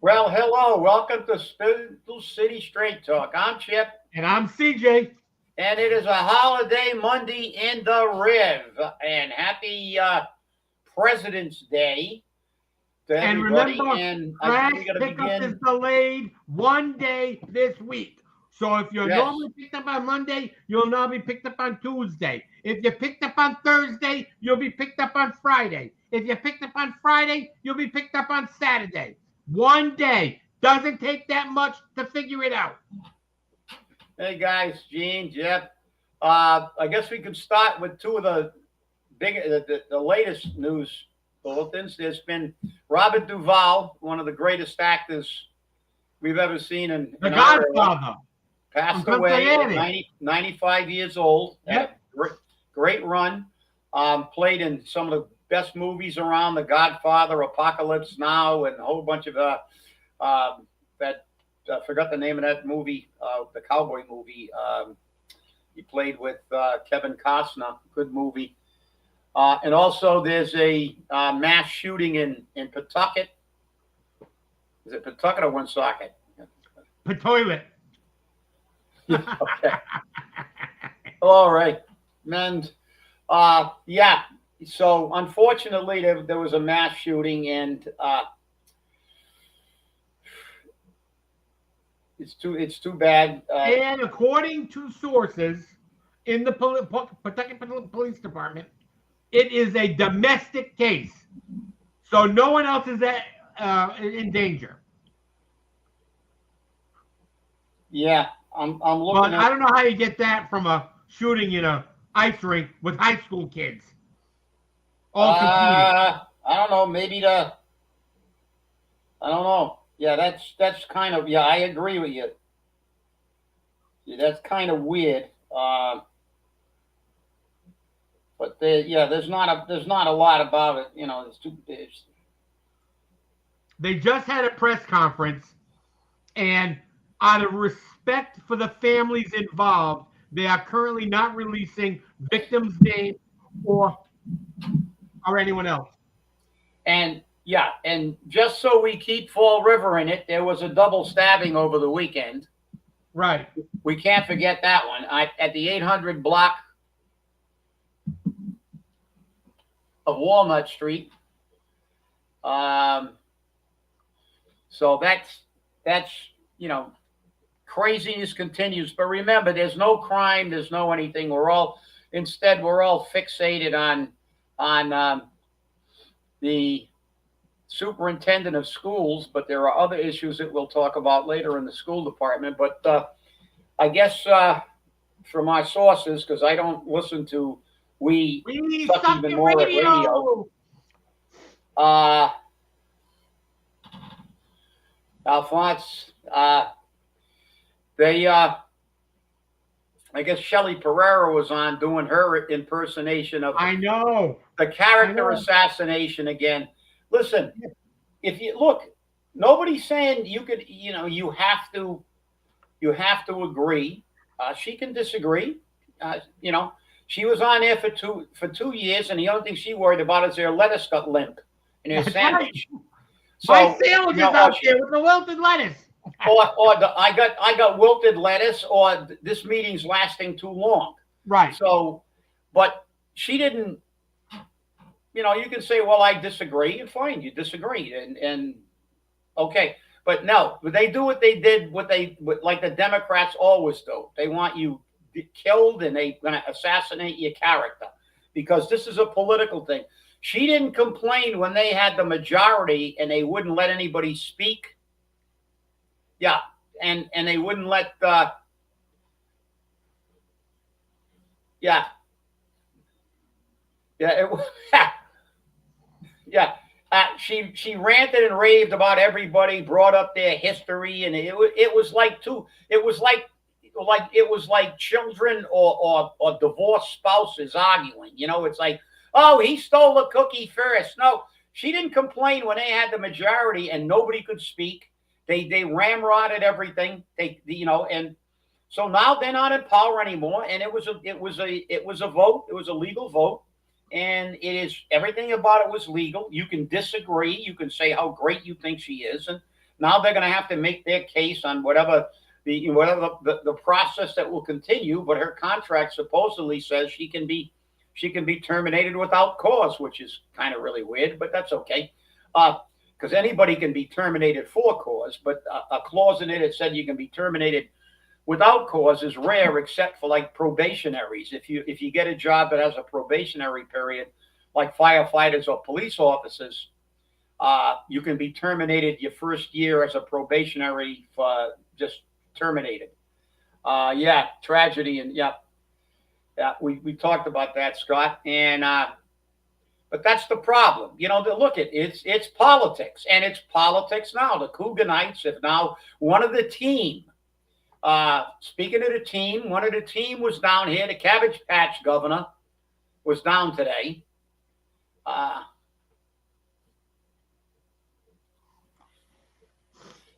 Well, hello. Welcome to Spindle City Straight Talk. I'm Chip, And I'm CJ. and it is a holiday Monday in the Riv. And happy President's Day to And everybody. remember, And I think trash we're going to pickup is begin. delayed 1 day this week. So if you're Yes. normally picked up on Monday, you'll now be picked up on Tuesday. If you're picked up on Thursday, you'll be picked up on Friday. If you're picked up on Friday, you'll be picked up on Saturday. 1 day. Doesn't take that much to figure it out. Hey, guys, Gene, Jeff. I guess we could start with two of the the latest news bulletins. There's been Robert Duvall, one of the greatest actors we've ever seen The in our era, Godfather. passed From away at Cincinnati. 95 years old. Had a Yep. great run. Played in some of the best movies around: The Godfather, Apocalypse Now, and a whole bunch of that. I forgot the name of that movie, the cowboy movie. He played with Kevin Costner. Good movie. And also, there's a mass shooting in Pawtucket. Is it Pawtucket or Woonsocket? Per toilet. Okay. All right. And yeah. So unfortunately, there was a mass shooting, and it's too bad. And according to sources in the Pawtucket Police Department, it is a domestic case. So no one else is in danger. Yeah, I'm But looking I at. don't know how you get that from a shooting in a ice rink with high school kids all competing. I don't know. Maybe the. I don't know. Yeah, that's kind of. Yeah, I agree with you. Yeah, that's kind of weird. But yeah, there's not a lot about it. It's too. They just had a press conference, and out of respect for the families involved, they are currently not releasing victims' names or or anyone else. And yeah, and just so we keep Fall River in it, there was a double stabbing over the weekend. Right. We can't forget that one. At the 800 block of Walnut Street. Um, so that's you know craziness continues. But remember, there's no crime, there's no anything. We're all fixated on the superintendent of schools, but there are other issues that we'll talk about later in the school department. But I guess from my sources, because I don't listen to we We suck suck even at more at radio. radio. Uh, Alphonse, they I guess Shelley Pereira was on doing her impersonation of I know. the I character know. assassination again. Listen, if you look, nobody's saying you have to agree. She can disagree. You know, she was on there for 2 years, and the only thing she worried about is their lettuce got limp in her That's right. sandwich. My So sandwich is out there with the wilted lettuce. I got wilted lettuce, or this meeting's lasting too long. Right. So, but she didn't. You can say, well, I disagree, and fine, you disagree, and okay. But no, they do what they did, like the Democrats always do. They want you killed, and they're going to assassinate your character because this is a political thing. She didn't complain when they had the majority and they wouldn't let anybody speak. Yeah, and they wouldn't let. Yeah, yeah, yeah. She ranted and raved about everybody, brought up their history, and it was like children or divorced spouses arguing. It's like, oh, he stole the cookie first. No, she didn't complain when they had the majority and nobody could speak. They ramrodded everything. And so now they're not in power anymore. And it was a vote. It was a legal vote, and it is everything about it was legal. You can disagree. You can say how great you think she is, and Now they're going to have to make their case on whatever the process that will continue. But her contract supposedly says she can be terminated without cause, which is kind of really weird, but that's okay. Because anybody can be terminated for cause, but a clause in it that said you can be terminated without cause is rare, except for like probationaries. If you get a job that has a probationary period, like firefighters or police officers, you can be terminated your first year as a probationary for just terminated. Yeah, tragedy, and yeah, we talked about that, Scott, and but that's the problem. Look at it's politics, and it's politics now. The Cooganites have now one of the team. Speaking of the team, one of the team was down here. The Cabbage Patch governor was down today.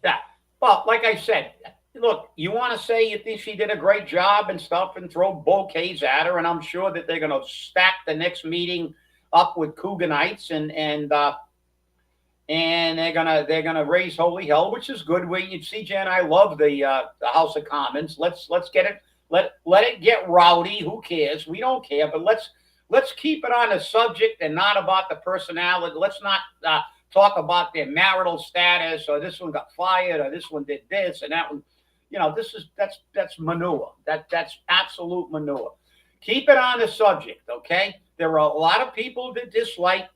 Yeah. Well, like I said, look, you want to say you think she did a great job and stuff and throw bouquets at her, and I'm sure that they're going to stack the next meeting up with Cooganites and they're gonna raise holy hell, which is good. CJ and I love the House of Commons. Let's get it. Let it get rowdy. Who cares? We don't care. But let's keep it on the subject and not about the personality. Let's not talk about their marital status, or this one got fired, or this one did this and that one. That's manure. That's absolute manure. Keep it on the subject, okay? There are a lot of people that dislike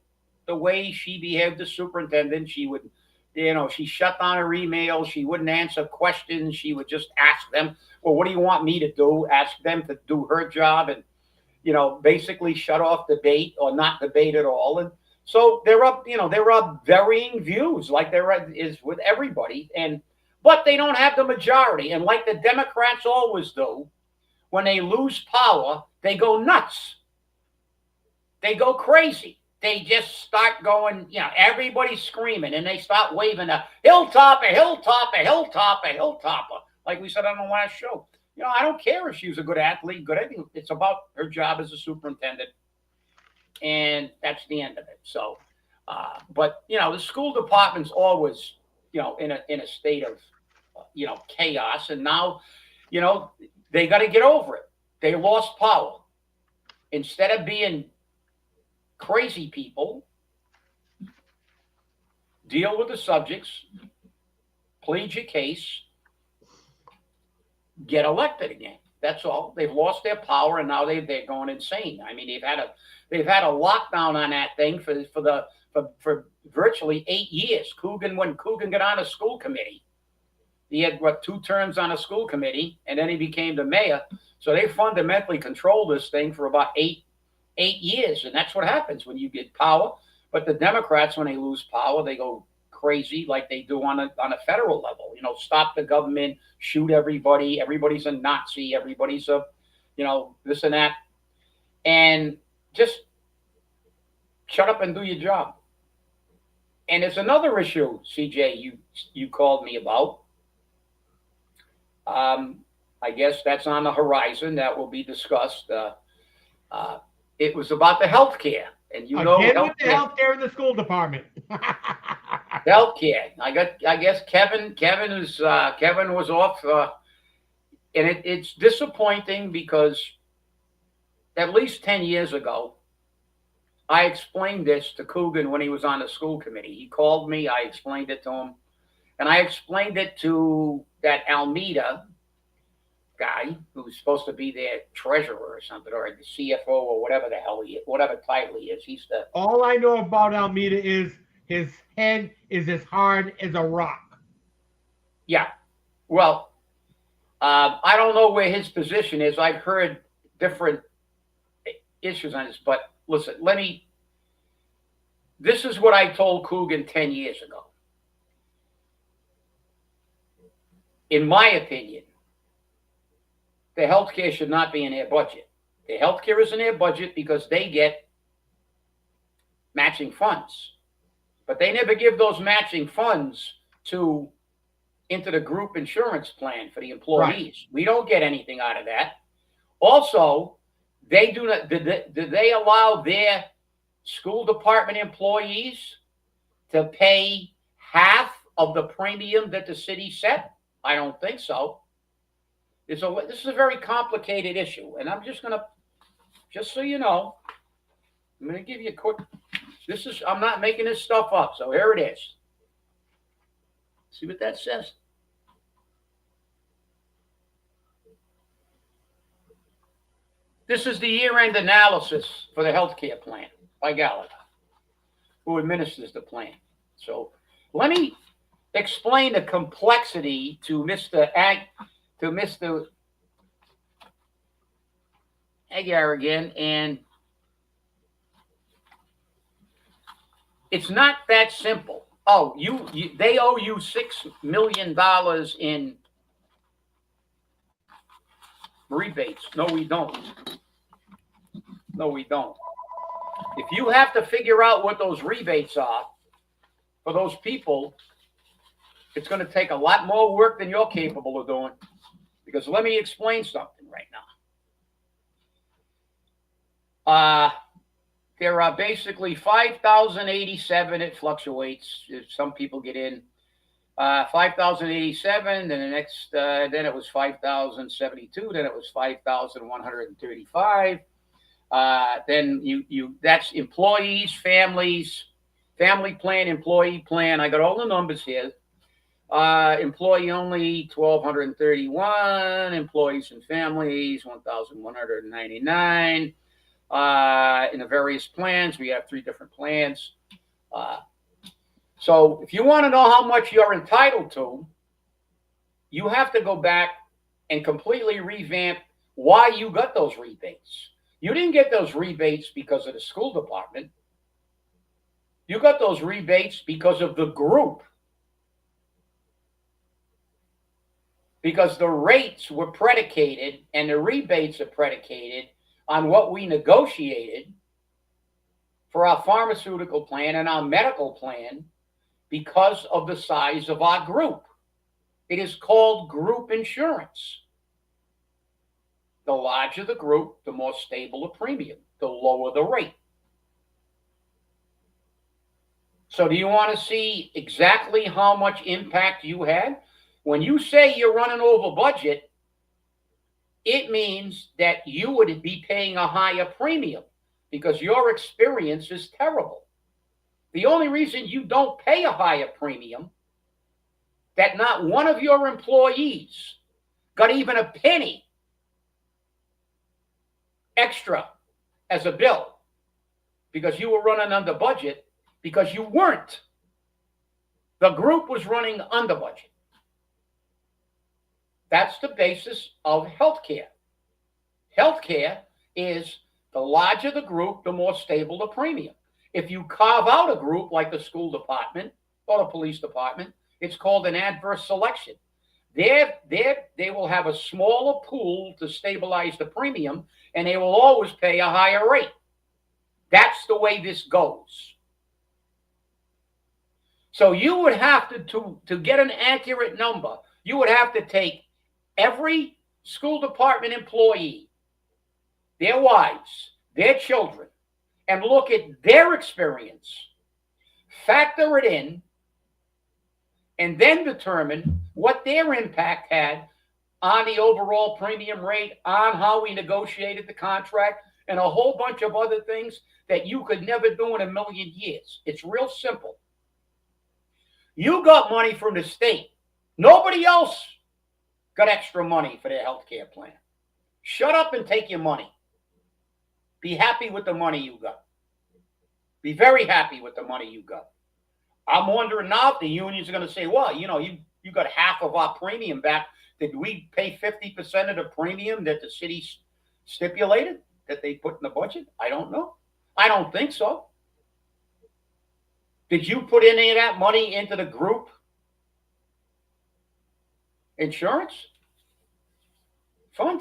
the way she behaved as superintendent. She would, she shut down her email. She wouldn't answer questions. She would just ask them, well, what do you want me to do? Ask them to do her job and, basically shut off debate or not debate at all. And so there are varying views, like there is with everybody. But they don't have the majority. And like the Democrats always do, when they lose power, they go nuts. They go crazy. They just start going, everybody's screaming, and they start waving a hilltopper, hilltopper, hilltopper, hilltopper, like we said on the last show. I don't care if she was a good athlete, good anything. It's about her job as a superintendent, and that's the end of it. So, but the school department's always, in a state of, chaos, and now, they got to get over it. They lost power. Instead of being crazy people, deal with the subjects, plead your case, get elected again. That's all. They've lost their power, and now they're going insane. I mean, they've had a lockdown on that thing for virtually 8 years. When Coogan got on a school committee, he had 2 terms on a school committee, and then he became the mayor. So they fundamentally controlled this thing for about 8 years, and that's what happens when you get power. But the Democrats, when they lose power, they go crazy, like they do on a federal level. Stop the government, shoot everybody. Everybody's a Nazi. Everybody's a, this and that, and just shut up and do your job. And there's another issue, CJ, you called me about. I guess that's on the horizon. That will be discussed. It was about the healthcare, and with the healthcare in the school department. Healthcare. I guess Kevin was off, and it's disappointing because at least 10 years ago, I explained this to Coogan when he was on the school committee. He called me. I explained it to him, and I explained it to that Almeida guy who's supposed to be their treasurer or something, or the CFO or whatever the hell he is, whatever title he is. All I know about Almeida is his head is as hard as a rock. Yeah. Well, I don't know where his position is. I've heard different issues on this, but listen, this is what I told Coogan 10 years ago. In my opinion, the healthcare should not be in their budget. The healthcare is in their budget because they get matching funds. But they never give those matching funds into the group insurance plan for the employees. Right. We don't get anything out of that. Also, they do not. Do they allow their school department employees to pay half of the premium that the city set? I don't think so. This is a very complicated issue, and I'm just gonna, just so you know, I'm gonna give you a quick. I'm not making this stuff up, so here it is. See what that says? This is the year-end analysis for the healthcare plan by Gallagher, who administers the plan. So let me explain the complexity to Mr. Agar again, and it's not that simple. Oh, they owe you $6 million in rebates. No, we don't. No, we don't. If you have to figure out what those rebates are for those people, it's going to take a lot more work than you're capable of doing. Because let me explain something right now. There are basically 5,087. It fluctuates. Some people get in 5,087. Then the next, then it was 5,072. Then it was 5,135. Then that's employees, families, family plan, employee plan. I got all the numbers here. Employee only 1,231. Employees and families 1,199. In the various plans, we have 3 different plans. So if you want to know how much you're entitled to, you have to go back and completely revamp why you got those rebates. You didn't get those rebates because of the school department. You got those rebates because of the group. Because the rates were predicated and the rebates are predicated on what we negotiated for our pharmaceutical plan and our medical plan because of the size of our group. It is called group insurance. The larger the group, the more stable the premium, the lower the rate. So do you want to see exactly how much impact you had? When you say you're running over budget, it means that you would be paying a higher premium because your experience is terrible. The only reason you don't pay a higher premium, that not one of your employees got even a penny extra as a bill because you were running under budget, because you weren't. The group was running under budget. That's the basis of healthcare. Healthcare is the larger the group, the more stable the premium. If you carve out a group like the school department or the police department, it's called an adverse selection. They will have a smaller pool to stabilize the premium, and they will always pay a higher rate. That's the way this goes. So you would have to get an accurate number, you would have to take every school department employee, their wives, their children, and look at their experience, factor it in, and then determine what their impact had on the overall premium rate, on how we negotiated the contract, and a whole bunch of other things that you could never do in a million years. It's real simple. You got money from the state. Nobody else got extra money for their health care plan. Shut up and take your money. Be happy with the money you got. Be very happy with the money you got. I'm wondering now if the unions are going to say, well, you got half of our premium back. Did we pay 50% of the premium that the city stipulated that they put in the budget? I don't know. I don't think so. Did you put any of that money into the group insurance fund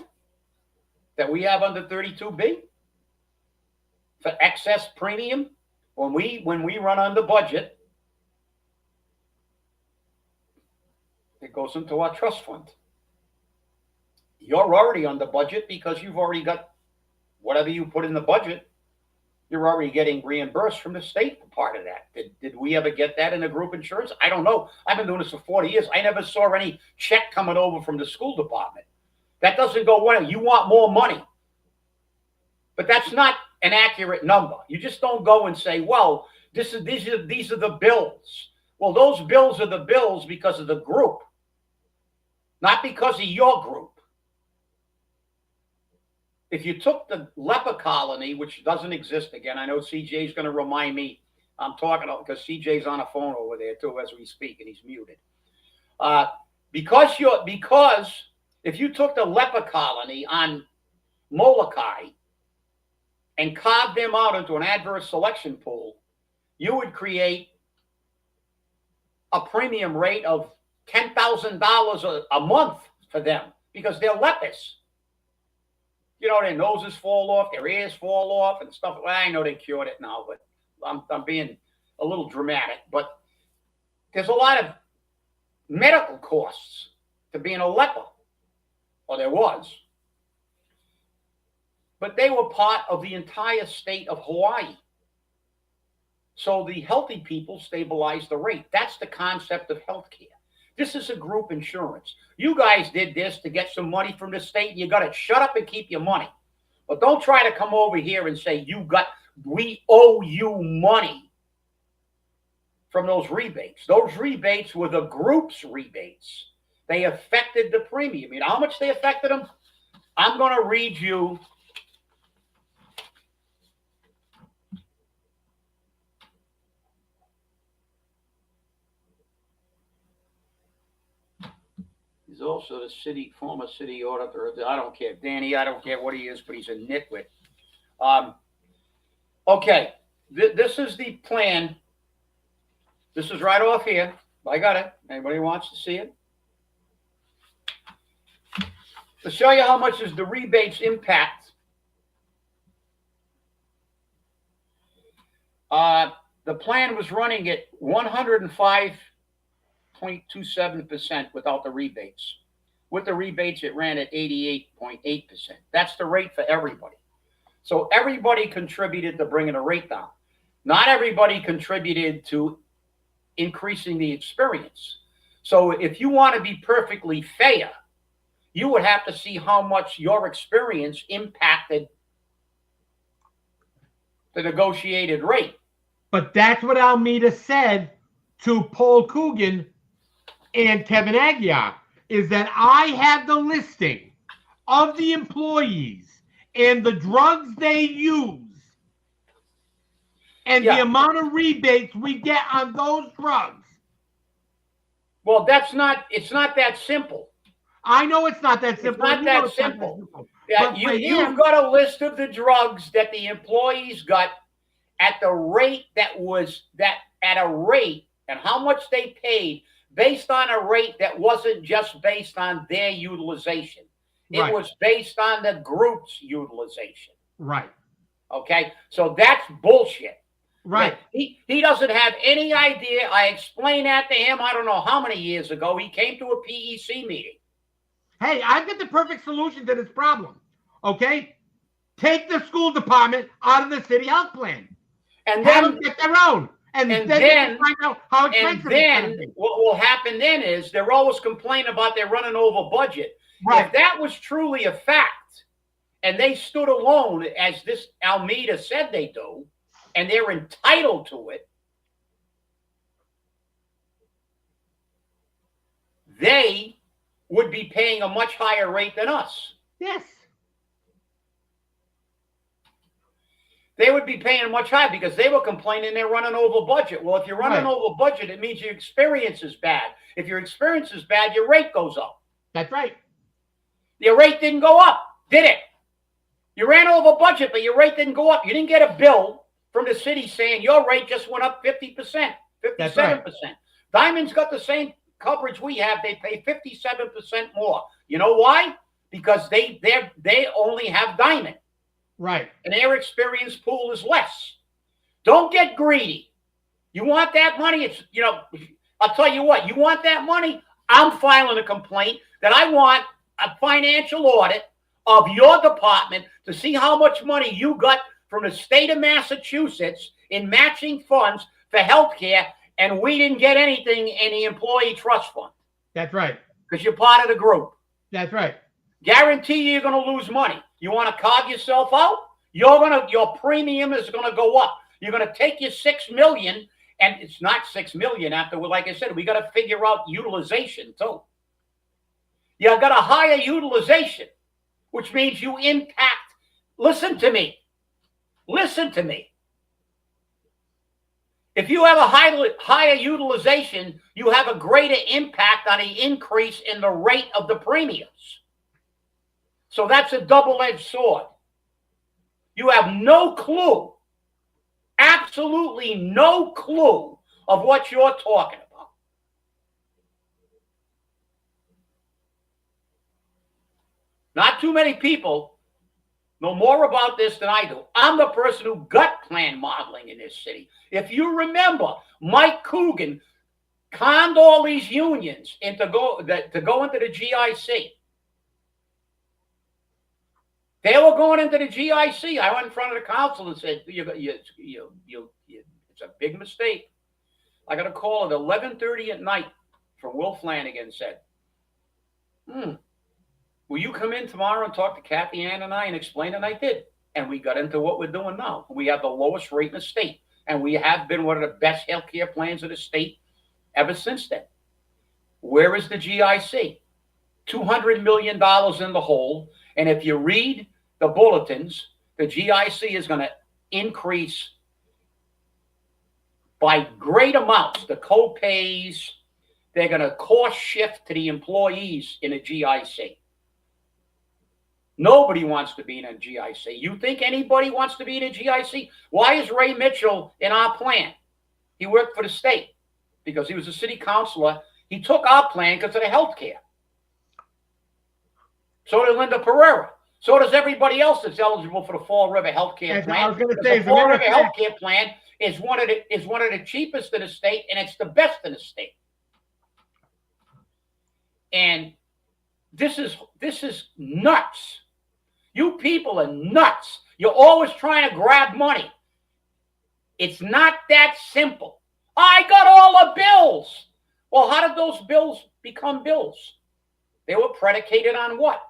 that we have under 32B for excess premium? When we run under budget, it goes into our trust fund. You're already under budget because you've already got whatever you put in the budget You're already getting reimbursed from the state for part of that. Did we ever get that in a group insurance? I don't know. I've been doing this for 40 years. I never saw any check coming over from the school department. That doesn't go well. You want more money. But that's not an accurate number. You just don't go and say, well, these are the bills. Well, those bills are the bills because of the group, not because of your group. If you took the leper colony, which doesn't exist again, I know CJ's going to remind me. I'm talking because CJ's on a phone over there too as we speak, and he's muted. Because if you took the leper colony on Molokai and carved them out into an adverse selection pool, you would create a premium rate of $10,000 a month for them because they're lepers. You know, their noses fall off, their ears fall off and stuff. Well, I know they cured it now, but I'm being a little dramatic. But there's a lot of medical costs to being a leper. Or there was. But they were part of the entire state of Hawaii. So the healthy people stabilized the rate. That's the concept of healthcare. This is a group insurance. You guys did this to get some money from the state. You got to shut up and keep your money. But don't try to come over here and say we owe you money from those rebates. Those rebates were the group's rebates. They affected the premium. You know how much they affected them? I'm going to read you. He's also the former city auditor. I don't care. Danny, I don't care what he is, but he's a nitwit. Okay. This is the plan. This is right off here. I got it. Anybody wants to see it? To show you how much is the rebates impact. The plan was running at 105.27% without the rebates. With the rebates, it ran at 88.8%. That's the rate for everybody. So everybody contributed to bringing the rate down. Not everybody contributed to increasing the experience. So if you want to be perfectly fair, you would have to see how much your experience impacted the negotiated rate. But that's what Almeida said to Paul Coogan and Kevin Aguiar, is that I have the listing of the employees and the drugs they use and the amount of rebates we get on those drugs. Well, it's not that simple. I know it's not that simple. It's not that simple. Yeah, you've got a list of the drugs that the employees got at the rate and how much they paid based on a rate that wasn't just based on their utilization. It was based on the group's utilization. Right. Okay? So that's bullshit. Right. He doesn't have any idea. I explained that to him, I don't know how many years ago. He came to a PEC meeting. Hey, I've got the perfect solution to this problem. Okay? Take the school department out of the city health plan. And then have them get their own. And then find out how expensive it's be. What will happen then is they're always complaining about they're running over budget. Right. If that was truly a fact, and they stood alone, as this Almeida said they do, and they're entitled to it, they would be paying a much higher rate than us. Yes. They would be paying much higher because they were complaining they're running over budget. Well, if you're running over budget, it means your experience is bad. If your experience is bad, your rate goes up. That's right. Your rate didn't go up, did it? You ran over budget, but your rate didn't go up. You didn't get a bill from the city saying your rate just went up 50%, 57%. Right. Diamond's got the same coverage we have. They pay 57% more. You know why? Because they only have Diamond. Right. And their experience pool is less. Don't get greedy. You want that money? I'll tell you what, you want that money? I'm filing a complaint that I want a financial audit of your department to see how much money you got from the state of Massachusetts in matching funds for health care, and we didn't get anything in the employee trust fund. That's right. Because you're part of the group. That's right. Guarantee you're going to lose money. You want to carve yourself out? Your premium is going to go up. You're going to take your $6 million, and it's not $6 million after. Like I said, we got to figure out utilization too. You got a higher utilization, which means you impact. Listen to me. Listen to me. If you have a higher utilization, you have a greater impact on the increase in the rate of the premiums. So that's a double-edged sword. You have no clue, absolutely no clue of what you're talking about. Not too many people know more about this than I do. I'm the person who gut plan modeling in this city. If you remember, Mike Coogan conned all these unions to go into the GIC. They were going into the GIC. I went in front of the council and said, it's a big mistake. I got a call at 11:30 at night from Will Flanagan, said, will you come in tomorrow and talk to Kathy Ann and I and explain? And I did. And we got into what we're doing now. We have the lowest rate in the state. And we have been one of the best healthcare plans in the state ever since then. Where is the GIC? $200 million in the hole. And if you read the bulletins, the GIC is going to increase by great amounts. The co-pays, they're going to cost shift to the employees in a GIC. Nobody wants to be in a GIC. You think anybody wants to be in a GIC? Why is Ray Mitchell in our plan? He worked for the state because he was a city councilor. He took our plan because of the health care. So did Linda Pereira. So does everybody else that's eligible for the Fall River Healthcare Plan. I was going to say, the Fall River Healthcare Plan is one of the cheapest in the state, and it's the best in the state. And this is nuts. You people are nuts. You're always trying to grab money. It's not that simple. I got all the bills. Well, how did those bills become bills? They were predicated on what?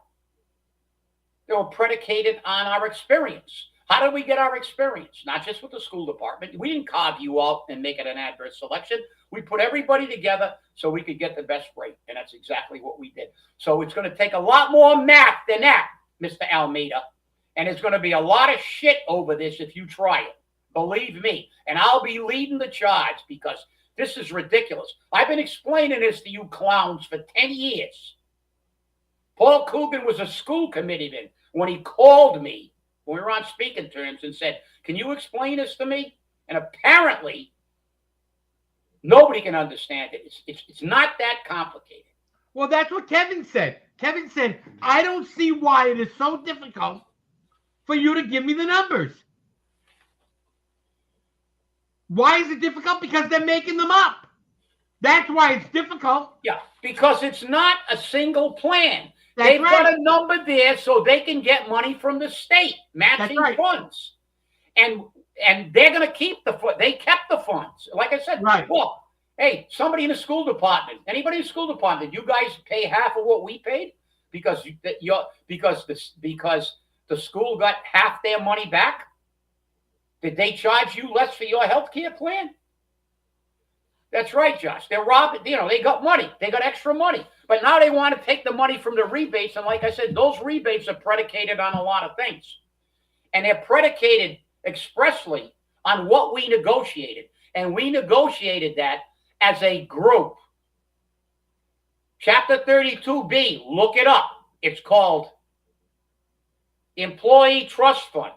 They were predicated on our experience. How did we get our experience? Not just with the school department. We didn't carve you out and make it an adverse selection. We put everybody together so we could get the best rate. And that's exactly what we did. So it's going to take a lot more math than that, Mr. Almeida. And it's going to be a lot of shit over this if you try it. Believe me. And I'll be leading the charge because this is ridiculous. I've been explaining this to you clowns for 10 years. Paul Coogan was a school committeeman when he called me when we were on speaking terms and said, can you explain this to me? And apparently, nobody can understand it. It's not that complicated. Well, that's what Kevin said. Kevin said, I don't see why it is so difficult for you to give me the numbers. Why is it difficult? Because they're making them up. That's why it's difficult. Yeah, because it's not a single plan. That's They've right. got a number there so they can get money from the state, matching funds. And they're going to keep the funds. They kept the funds. Like I said, right. Well, hey, somebody in the school department, anybody in the school department, you guys pay half of what we paid because the school got half their money back? Did they charge you less for your health care plan? That's right, Josh. They're robbing, they got money. They got extra money. But now they want to take the money from the rebates. And like I said, those rebates are predicated on a lot of things. And they're predicated expressly on what we negotiated. And we negotiated that as a group. Chapter 32B, look it up. It's called Employee Trust Fund.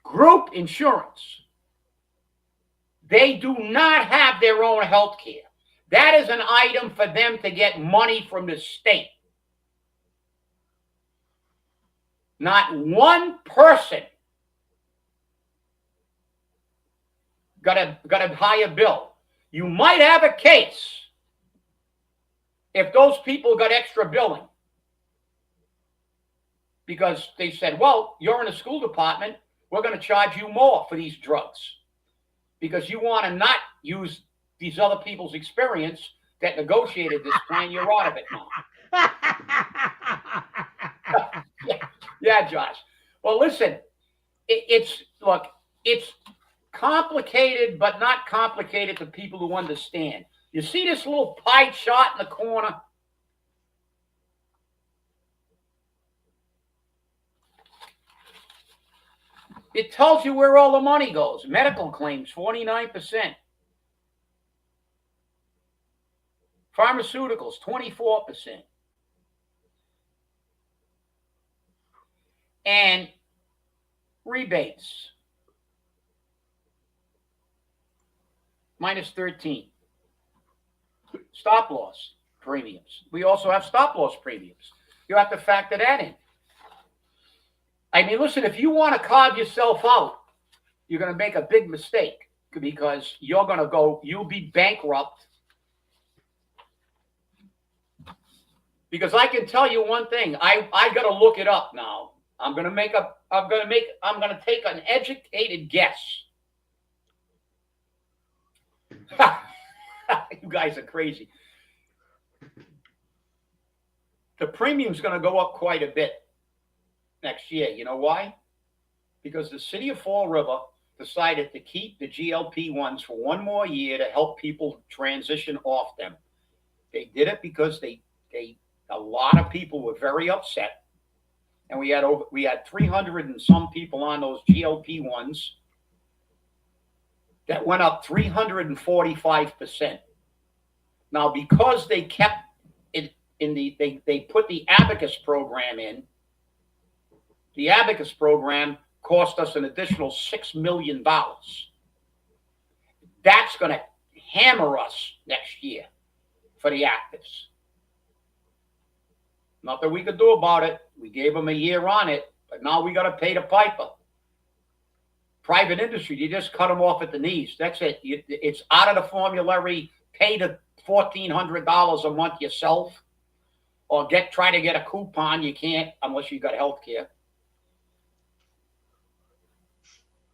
Group insurance. They do not have their own health care. That is an item for them to get money from the state. Not one person got a higher bill. You might have a case if those people got extra billing. because they said, well, you're in the school department. We're going to charge you more for these drugs because you want to not use these other people's experience that negotiated this plan. You're out of it now. Yeah, Josh. Well, listen, it's complicated, but not complicated to people who understand. You see this little pie chart in the corner? It tells you where all the money goes. Medical claims, 49%. Pharmaceuticals, 24%. And rebates, minus 13. Stop loss premiums. We also have stop loss premiums. You have to factor that in. I mean, listen, if you want to carve yourself out, you're going to make a big mistake because you'll be bankrupt. Because I can tell you one thing, I got to look it up now. I'm going to take an educated guess. You guys are crazy. The premium's going to go up quite a bit next year. You know why? Because the city of Fall River decided to keep the GLP-1s for one more year to help people transition off them. They did it because a lot of people were very upset. And we had 300 and some people on those GLP-1s that went up 345%. Now, because they kept it they put the Abacus program in, the Abacus program cost us an additional $6 million. That's going to hammer us next year for the actives. Nothing we could do about it. We gave them a year on it, but now we got to pay the piper. Private industry, you just cut them off at the knees. That's it. It's out of the formulary. Pay the $1,400 a month yourself, or try to get a coupon. You can't unless you got health care.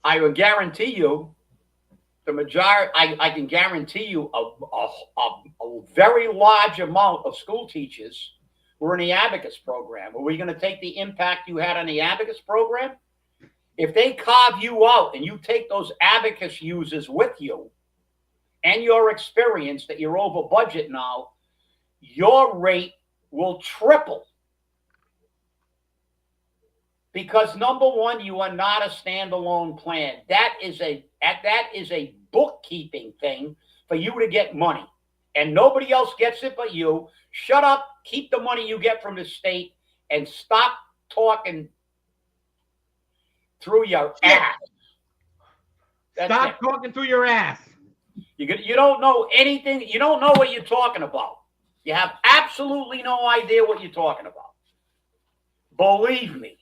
I will guarantee you, the majority. I can guarantee you a very large amount of school teachers were in the Abacus program. Are we going to take the impact you had on the Abacus program? If they carve you out and you take those Abacus users with you and your experience that you're over budget now, your rate will triple. Because number one, you are not a standalone plan. That is a bookkeeping thing for you to get money. And nobody else gets it but you. Shut up, keep the money you get from the state, and stop talking through your ass. Stop talking through your ass. You don't know anything. You don't know what you're talking about. You have absolutely no idea what you're talking about. Believe me.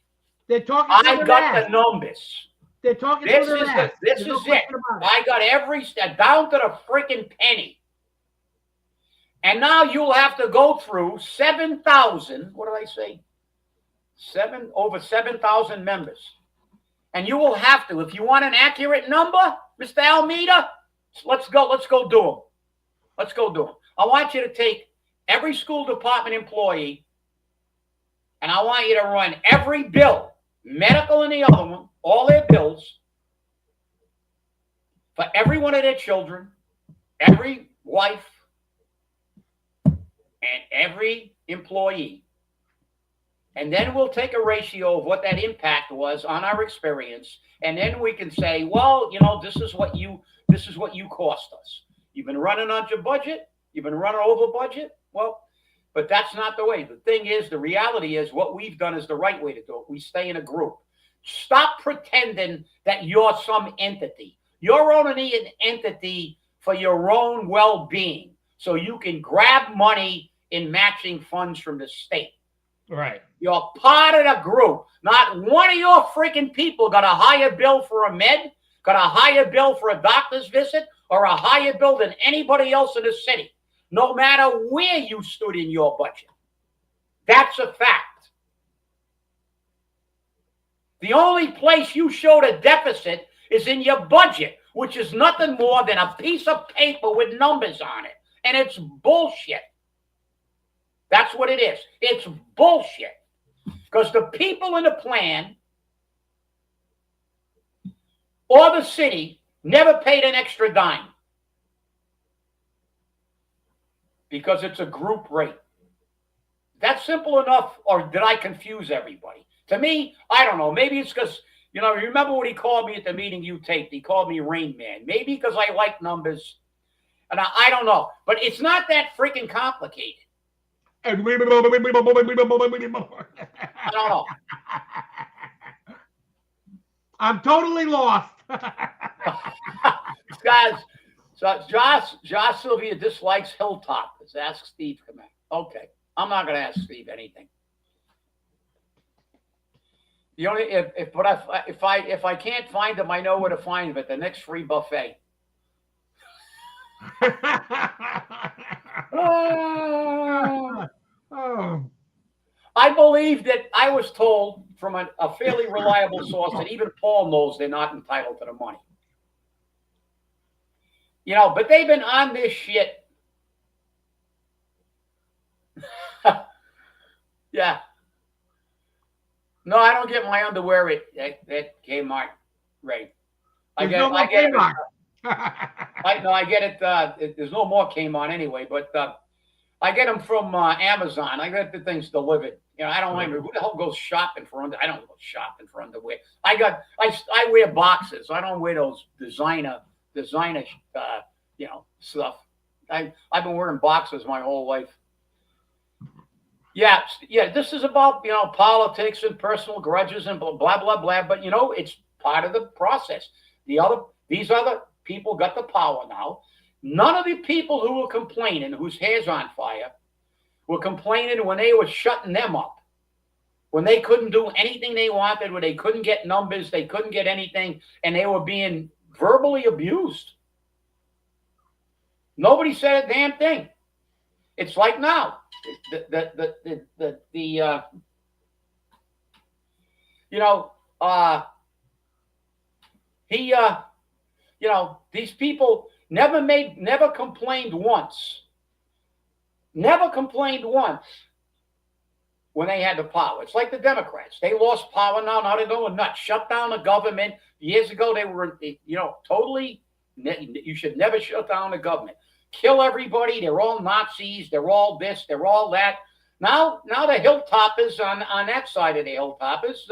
They're talking I got the numbers. They're talking through their ass. This is it. I got every step down to the freaking penny. And now you'll have to go through 7,000. What did I say? Over 7,000 members. And you will have to, if you want an accurate number, Mr. Almeida, let's go do them. Let's go do them. I want you to take every school department employee, and I want you to run every bill, medical and the other one, all their bills, for every one of their children, every wife, and every employee. And then we'll take a ratio of what that impact was on our experience. And then we can say, well, this is what you cost us. You've been running on your budget. You've been running over budget. Well, but that's not the way. The thing is, the reality is what we've done is the right way to do it. We stay in a group. Stop pretending that you're some entity. You're only an entity for your own well-being, so you can grab money in matching funds from the state. Right. You're part of the group. Not one of your freaking people got a higher bill for a med, got a higher bill for a doctor's visit, or a higher bill than anybody else in the city, no matter where you stood in your budget. That's a fact. The only place you showed a deficit is in your budget, which is nothing more than a piece of paper with numbers on it. And it's bullshit. That's what it is. It's bullshit. Because the people in the plan or the city never paid an extra dime. Because it's a group rate. That's simple enough, or did I confuse everybody? To me, I don't know. Maybe it's because, remember what he called me at the meeting you taped? He called me Rain Man. Maybe because I like numbers. And I don't know. But it's not that freaking complicated. I don't know. I'm totally lost. Guys, so Josh Sylvia dislikes Hilltop. Let's ask Steve. Come back. Okay. I'm not going to ask Steve anything. The only if I can't find him, I know where to find him at the next free buffet. Oh. I believe that I was told from a fairly reliable source that even Paul knows they're not entitled to the money. But they've been on this shit. Yeah. No, I don't get my underwear at Kmart. Right. I get it. I get it. There's no more Kmart anyway, but I get them from Amazon. I get the things delivered. I don't mind. Who the hell goes shopping for underwear? I don't go shopping for underwear. I wear boxes. I don't wear those designer stuff. I've been wearing boxes my whole life. Yeah. This is about politics and personal grudges and blah blah blah. But it's part of the process. These other people got the power now. None of the people who were complaining, whose hair's on fire, were complaining when they were shutting them up. When they couldn't do anything they wanted, when they couldn't get numbers, they couldn't get anything, and they were being verbally abused. Nobody said a damn thing. It's like now. These people never complained once. Never complained once when they had the power. It's like the Democrats. They lost power now. Now they're going nuts. Shut down the government. Years ago, they were, totally, you should never shut down the government. Kill everybody. They're all Nazis. They're all this. They're all that. Now the Hilltoppers on that side of the Hilltoppers,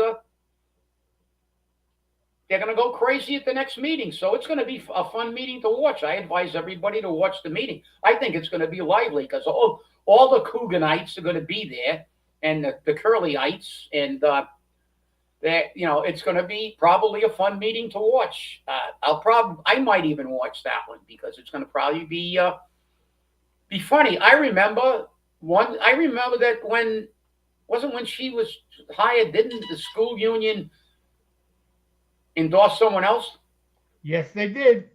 they're going to go crazy at the next meeting. So it's going to be a fun meeting to watch. I advise everybody to watch the meeting. I think it's going to be lively because all the Cooganites are going to be there and the Curlyites. And, it's going to be probably a fun meeting to watch. I might even watch that one because it's going to probably be funny. I remember that when she was hired, didn't the school union endorse someone else? Yes, they did.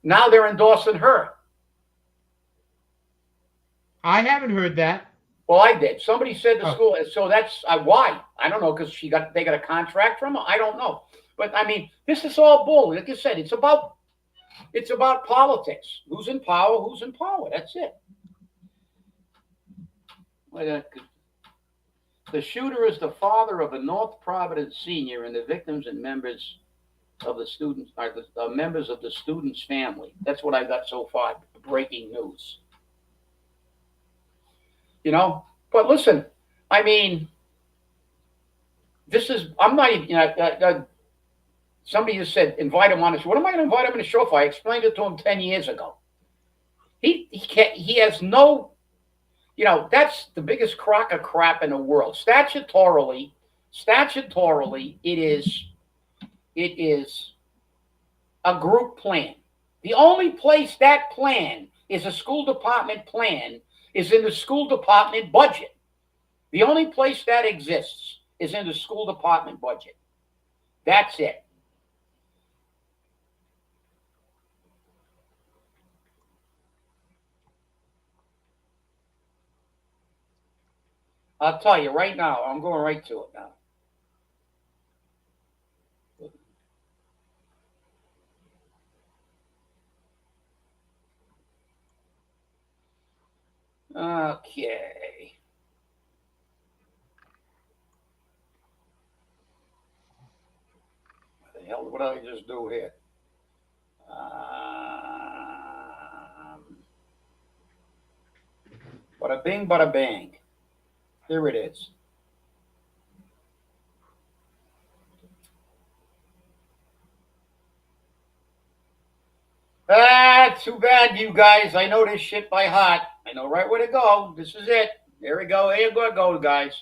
Now they're endorsing her. I haven't heard that. Well, I did. Somebody said the school. So that's why. I don't know because they got a contract from her. I don't know. But I mean, this is all bull. Like I said, it's about politics. Who's in power? Who's in power? That's it. The shooter is the father of a North Providence senior, and the victims and members of the students are the members of the student's family. That's what I got so far. Breaking news. But listen, I mean, I'm not even, somebody just said, invite him on the show. What am I going to invite him on the show for? I explained it to him 10 years ago. He has no, that's the biggest crock of crap in the world. Statutorily, it is a group plan. The only place that plan is a school department plan is in the school department budget. The only place that exists is in the school department budget. That's it. I'll tell you right now, I'm going right to it now. Okay. What the hell? What did I just do here? Bada bing, bada bang. Here it is. Too bad, you guys. I know this shit by heart. I know right where to go. This is it. There we go. Here we go, guys.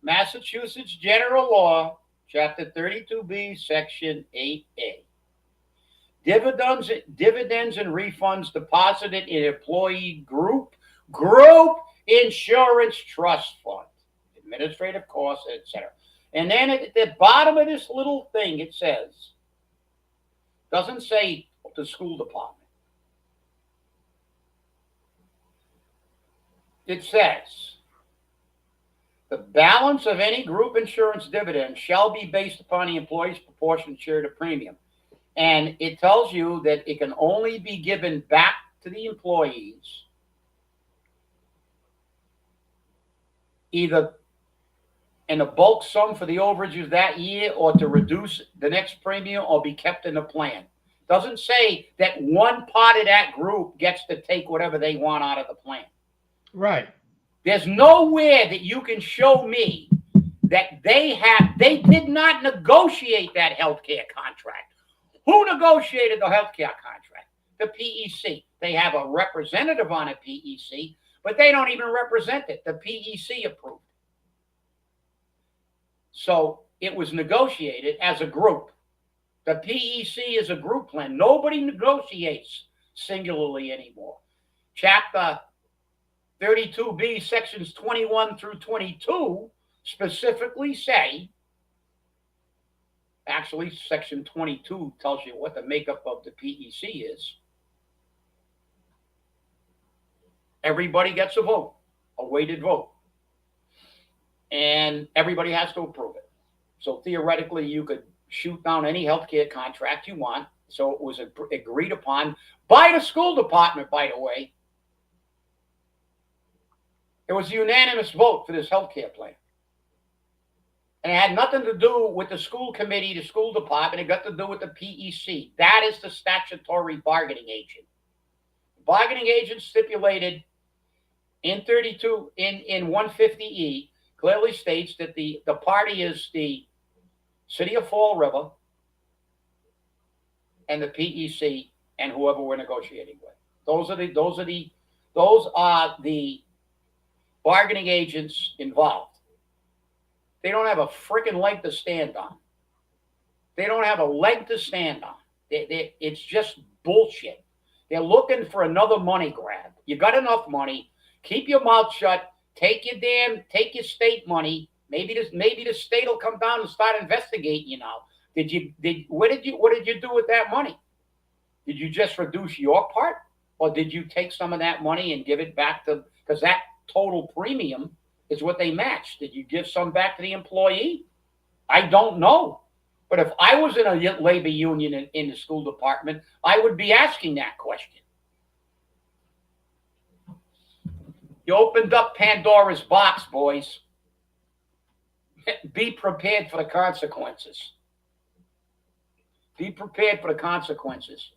Massachusetts General Law, Chapter 32B, Section 8A. Dividends and refunds deposited in employee group insurance trust fund, administrative costs, etc. And then at the bottom of this little thing, it says, doesn't say the school department. It says, the balance of any group insurance dividend shall be based upon the employee's proportionate share of premium. And it tells you that it can only be given back to the employees either in a bulk sum for the overages that year or to reduce the next premium or be kept in the plan. Doesn't say that one part of that group gets to take whatever they want out of the plan. Right. There's nowhere that you can show me that they did not negotiate that healthcare contract. Who negotiated the healthcare contract? The PEC. They have a representative on a PEC, but they don't even represent it. The PEC approved. So it was negotiated as a group. The PEC is a group plan. Nobody negotiates singularly anymore. Chapter 32B, sections 21 through 22 specifically say, actually, section 22 tells you what the makeup of the PEC is. Everybody gets a vote, a weighted vote. And everybody has to approve it. So theoretically, you could shoot down any healthcare contract you want. So it was agreed upon by the school department, by the way. It was a unanimous vote for this healthcare plan. And it had nothing to do with the school committee, the school department. It got to do with the PEC. That is the statutory bargaining agent. The bargaining agent stipulated in 150E clearly states that the party is the City of Fall River and the PEC and whoever we're negotiating with. Those are the bargaining agents involved. They don't have a freaking leg to stand on. They don't have a leg to stand on. It's just bullshit. They're looking for another money grab. You got enough money. Keep your mouth shut. Take your state money. Maybe the state will come down and start investigating you now. What did you do with that money? Did you just reduce your part? Or did you take some of that money and give it back to, because that total premium is what they match. Did you give some back to the employee? I don't know. But if I was in a labor union in the school department, I would be asking that question. You opened up Pandora's box, boys. Be prepared for the consequences. Be prepared for the consequences.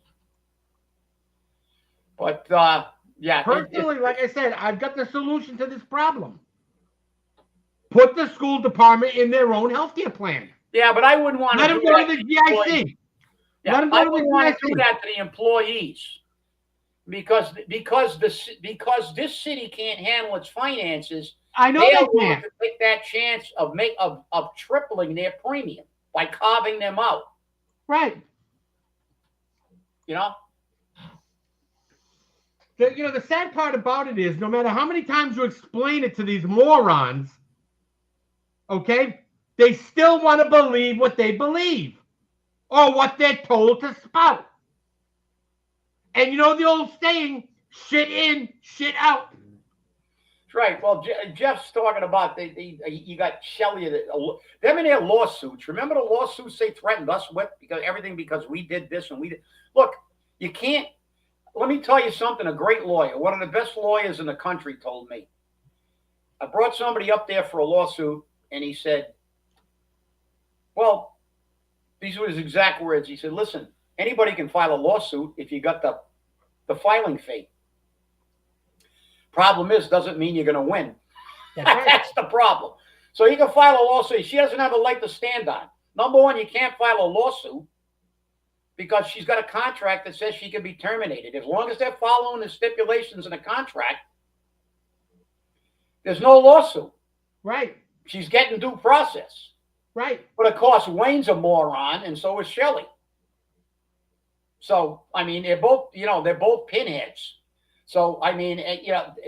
But, yeah. Personally, like I said, I've got the solution to this problem. Put the school department in their own healthcare plan. Yeah, but I wouldn't want to let them go to the GIC. Yeah, I wouldn't want to do that to the employees because this city can't handle its finances. I know they they willing can't to take that chance of tripling their premium by carving them out. Right. You know. The sad part about it is, no matter how many times you explain it to these morons, okay, they still want to believe what they believe or what they're told to spout. And you know the old saying, shit in, shit out. That's right. Well, Jeff's talking about you got Shelley, them in their lawsuits. Remember the lawsuits they threatened us with because we did this and we did. Look, you can't. let me tell you something. A great lawyer, one of the best lawyers in the country, told me. I brought somebody up there for a lawsuit, and he said, "Well, these were his exact words." He said, "Listen, anybody can file a lawsuit if you got the filing fee. Problem is, doesn't mean you're going to win. That's right. That's the problem. So you can file a lawsuit. She doesn't have a leg to stand on. Number one, you can't file a lawsuit because she's got a contract that says she can be terminated. As long as they're following the stipulations in the contract, there's no lawsuit. Right. She's getting due process. Right. But of course, Wayne's a moron, and so is Shelley. So I mean, they're both pinheads. So I mean,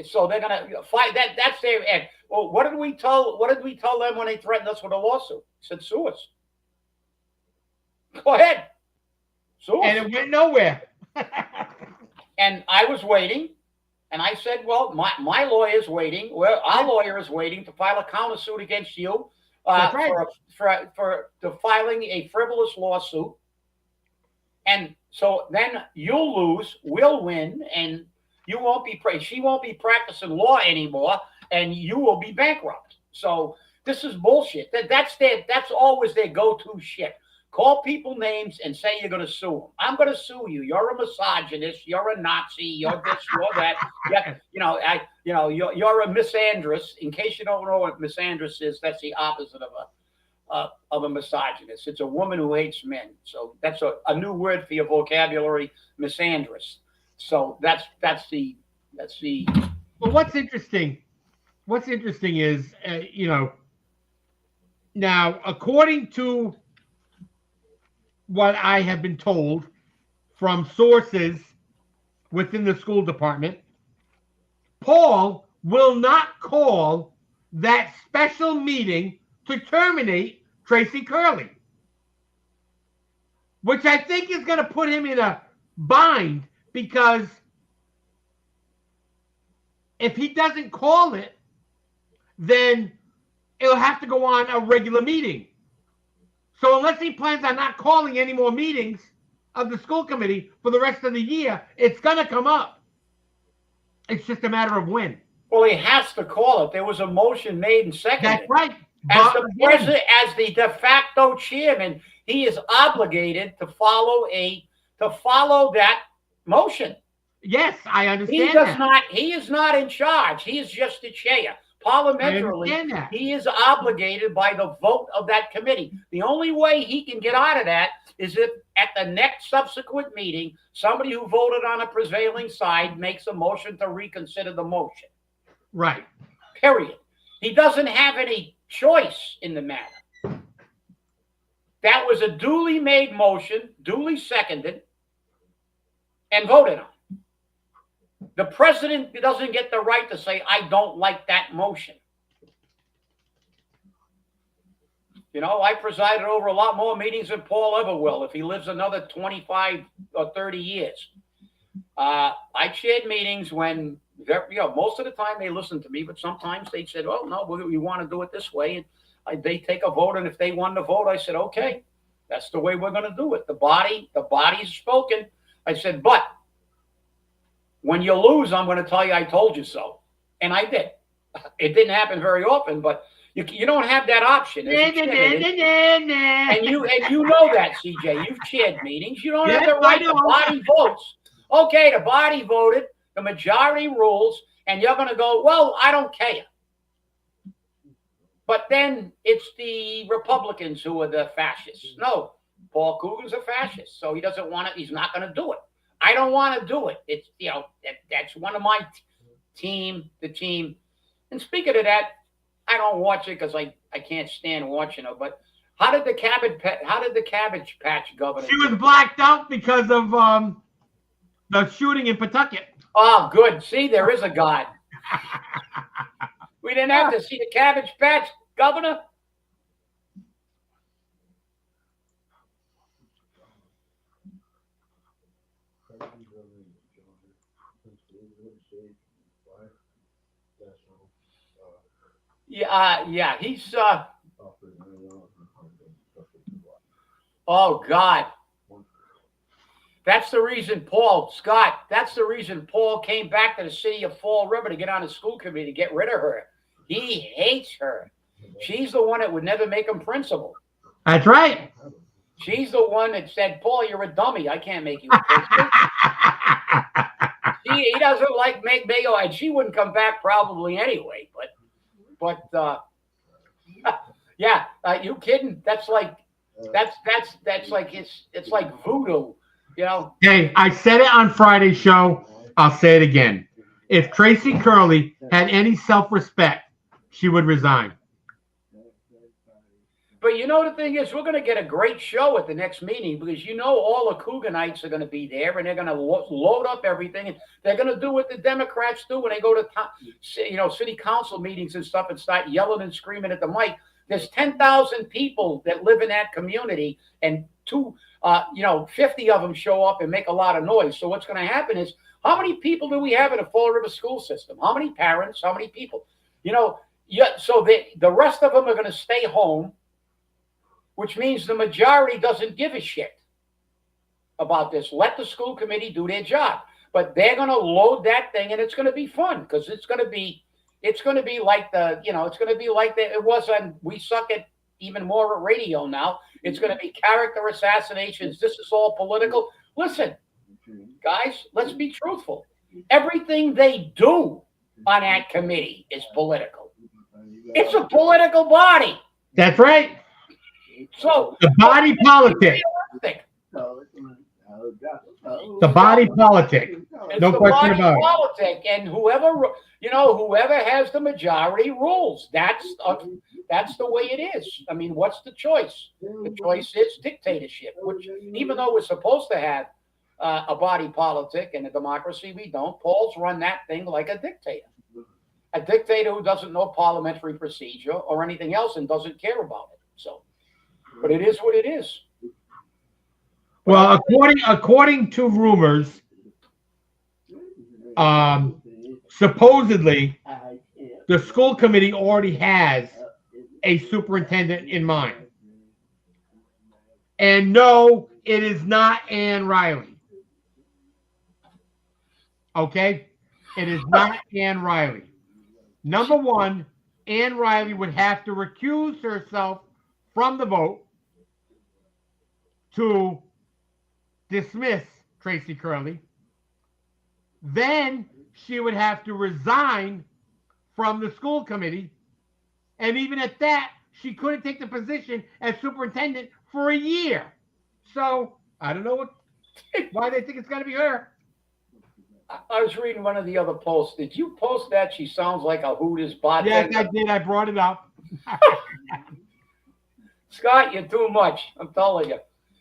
so they're gonna fight. That's their end. Well, what did we tell them when they threatened us with a lawsuit? Said sue us. Go ahead, sue us. And it went nowhere. And I was waiting, and I said, well, my lawyer is waiting. Well, our lawyer is waiting to file a countersuit against you That's right. for filing a frivolous lawsuit. And so then you'll lose, we'll win, and you won't be she won't be practicing law anymore, and you will be bankrupt. So this is bullshit. That's always their go-to shit. Call people names and say you're going to sue them. I'm going to sue you. You're a misogynist. You're a Nazi. You're this. You're that. You're a misandrist. In case you don't know what misandrist is, that's the opposite of a misogynist. It's a woman who hates men. So that's a new word for your vocabulary, misandrist. So that's the. Well, what's interesting is, now according to what I have been told from sources within the school department, Paul will not call that special meeting to terminate Tracy Curley, which I think is going to put him in a bind, because if he doesn't call it, then it'll have to go on a regular meeting. So unless he plans on not calling any more meetings of the school committee for the rest of the year, it's going to come up. It's just a matter of when. Well, he has to call it. There was a motion made and seconded. That's right. As the president, as the de facto chairman, he is obligated to follow that motion. Yes, I understand that. He is not in charge. He is just the chair. Parliamentarily, he is obligated by the vote of that committee. The only way he can get out of that is if at the next subsequent meeting, somebody who voted on a prevailing side makes a motion to reconsider the motion. Right. Period. He doesn't have any choice in the matter. That was a duly made motion, duly seconded, and voted on. The president doesn't get the right to say, I don't like that motion. I presided over a lot more meetings than Paul ever will if he lives another 25 or 30 years. I chaired meetings when, most of the time they listened to me, but sometimes they said, oh, no, we want to do it this way. And they take a vote, and if they wanted to vote, I said, okay, that's the way we're going to do it. The body's spoken. I said, but when you lose, I'm going to tell you I told you so. And I did. It didn't happen very often, but you don't have that option. And you know that, CJ. You've chaired meetings. You don't have the right. The body votes. Okay, the body voted. The majority rules. And you're going to go, well, I don't care. But then it's the Republicans who are the fascists. No, Paul Coogan's a fascist. So he doesn't want it. He's not going to do it. I don't want to do it. It's, that's one of my the team. And speaking of that, I don't watch it because I can't stand watching it. But how did the Cabbage Patch governor? She was blacked out because of the shooting in Pawtucket. Oh, good. See, there is a God. We didn't have to see the Cabbage Patch governor. Yeah, he's oh God. That's the reason Paul, Scott, that's the reason Paul came back to the city of Fall River to get on the school committee to get rid of her. He hates her. She's the one that would never make him principal. That's right. She's the one that said, Paul, you're a dummy. I can't make you a principal. He doesn't like make Mayo, and she wouldn't come back probably anyway. But yeah, you kidding? That's like it's like voodoo, you know. Hey, I said it on Friday's show. I'll say it again. If Tracy Curley had any self-respect, she would resign. But you know the thing is, we're going to get a great show at the next meeting because you know all the Cooganites are going to be there and they're going to load up everything and they're going to do what the Democrats do when they go to city council meetings and stuff and start yelling and screaming at the mic. There's 10,000 people that live in that community and 50 of them show up and make a lot of noise. So what's going to happen is, how many people do we have in a Fall River school system? How many parents? How many people? So the rest of them are going to stay home, which means the majority doesn't give a shit about this. Let the school committee do their job. But they're going to load that thing, and it's going to be fun because it's going to be like it was on We Suck at even more at radio now. It's going to be character assassinations. This is all political. Listen, guys, let's be truthful. Everything they do on that committee is political. It's a political body. That's right. So the body politic. The body politic. No question about it. And whoever has the majority rules. That's the way it is. I mean, what's the choice? The choice is dictatorship, which even though we're supposed to have a body politic and a democracy, we don't. Paul's run that thing like a dictator. A dictator who doesn't know parliamentary procedure or anything else and doesn't care about it. So, but it is what it is. Well, according to rumors, supposedly the school committee already has a superintendent in mind. And no, it is not Ann Riley. Okay? It is not Ann Riley. Number one, Ann Riley would have to recuse herself from the vote to dismiss Tracy Curley. Then she would have to resign from the school committee. And even at that, she couldn't take the position as superintendent for a year. So I don't know why they think it's got to be her. I was reading one of the other posts. Did you post that she sounds like a Hooters bartender? Yes, I did. I brought it up. Scott, you're too much. I'm telling you.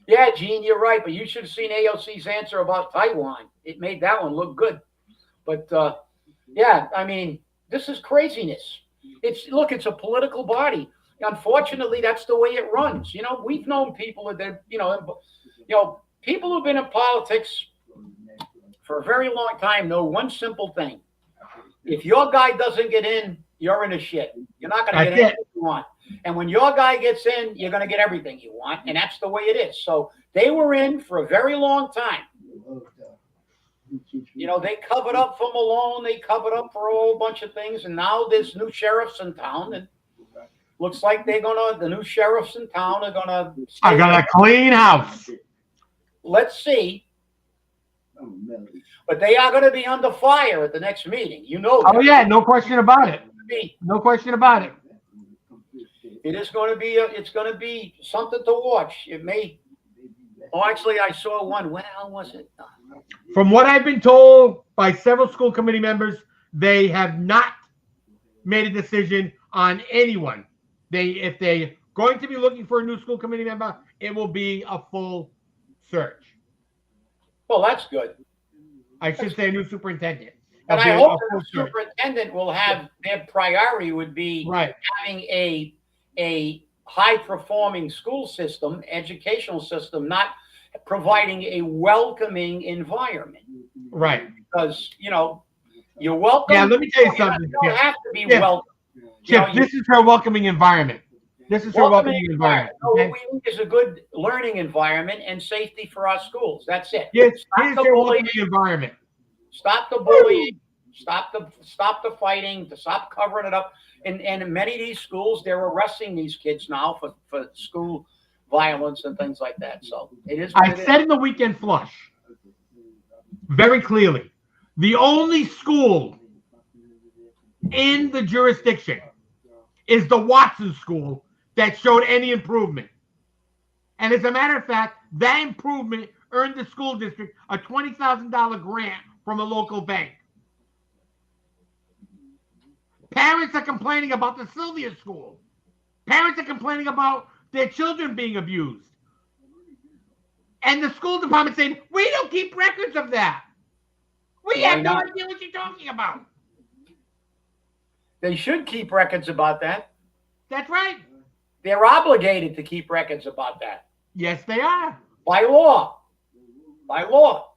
Yeah, Gene, you're right. But you should have seen AOC's answer about Taiwan. It made that one look good. But, yeah, I mean, this is craziness. It's a political body. Unfortunately, that's the way it runs. We've known people that, people who've been in politics for a very long time know one simple thing. If your guy doesn't get in, you're in a shit. You're not going to get anything you want. And when your guy gets in, you're going to get everything you want. And that's the way it is. So they were in for a very long time. They covered up for Malone. They covered up for a whole bunch of things. And now there's new sheriffs in town. And looks like the new sheriffs in town are going to. I got a clean house. Let's see. But they are going to be under fire at the next meeting. Oh, yeah. No question about it. No question about it. It is going to be. It's going to be something to watch. It may. Oh, actually, I saw one. When was it? From what I've been told by several school committee members, they have not made a decision on anyone. If they're going to be looking for a new school committee member, it will be a full search. Well, that's good. I should say a new superintendent. And I hope the superintendent will have their priority would be having a high-performing school system, educational system, not providing a welcoming environment. Right. Because, you're welcome. Yeah, let me tell you something. You don't have to be welcome. Chip, this is her welcoming environment. This is her Welcoming welcoming environment. environment. No, what Okay? we need is a good learning environment and safety for our schools. That's it. Here's Stop the your bullying. welcoming environment. Stop the bullying. Stop the fighting. To stop covering it up. And in many of these schools, they're arresting these kids now for school violence and things like that. So it is what I it is. said in the weekend flush very clearly, the only school in the jurisdiction is the Watson School that showed any improvement. And as a matter of fact, that improvement earned the school district a $20,000 grant from a local bank. Parents are complaining about the Sylvia School. Parents are complaining about their children being abused. And the school department saying, we don't keep records of that. We have no idea what you're talking about. They should keep records about that. That's right. They're obligated to keep records about that. Yes, they are. By law. By law.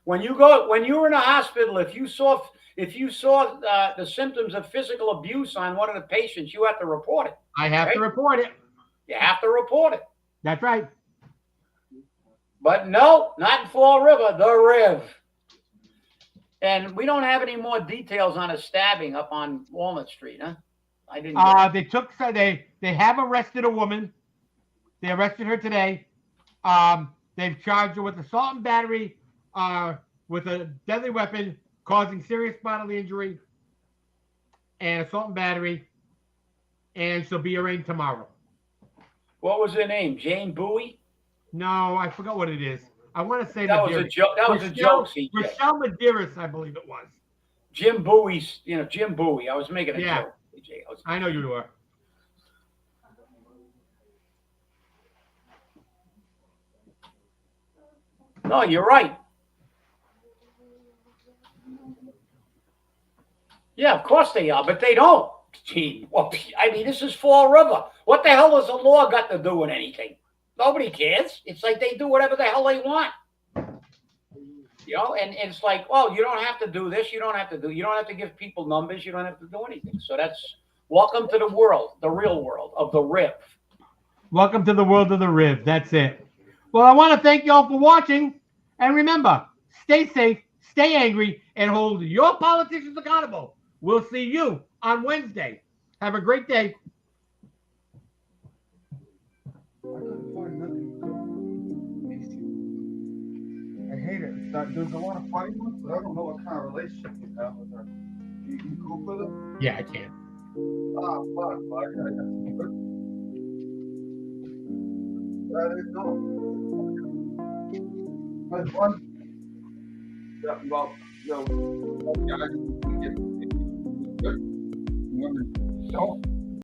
When you were in a hospital, if you saw the symptoms of physical abuse on one of the patients, you have to report it. I have to report it. You have to report it. That's right. But no, not in Fall River, the Riv. And we don't have any more details on a stabbing up on Walnut Street, huh? I didn't. They have arrested a woman. They arrested her today. They've charged her with assault and battery, with a deadly weapon causing serious bodily injury, and assault and battery. And she'll be arraigned tomorrow. What was her name? Jane Bowie? No, I forgot what it is. I want to say that was a joke. That was a joke. Rochelle Medeiros, I believe it was. Jim Bowie's. Jim Bowie. I was making a joke. I know you were. No, you're right. Yeah, of course they are, but they don't. Gee, well, I mean, this is Fall River. What the hell has the law got to do with anything? Nobody cares. It's like they do whatever the hell they want. And it's like, oh, you don't have to do this. You don't have to give people numbers. You don't have to do anything. So that's welcome to the world, the real world of the Riv. Welcome to the world of the Riv. That's it. Well, I want to thank you all for watching. And remember, stay safe, stay angry, and hold your politicians accountable. We'll see you on Wednesday. Have a great day. I hate it. There's a lot of funny ones, but I don't know what kind of relationship you have with her. You cool with it? Yeah, I can. Ah, fuck. I didn't know. My fun. Yeah, well, guys, get women don't.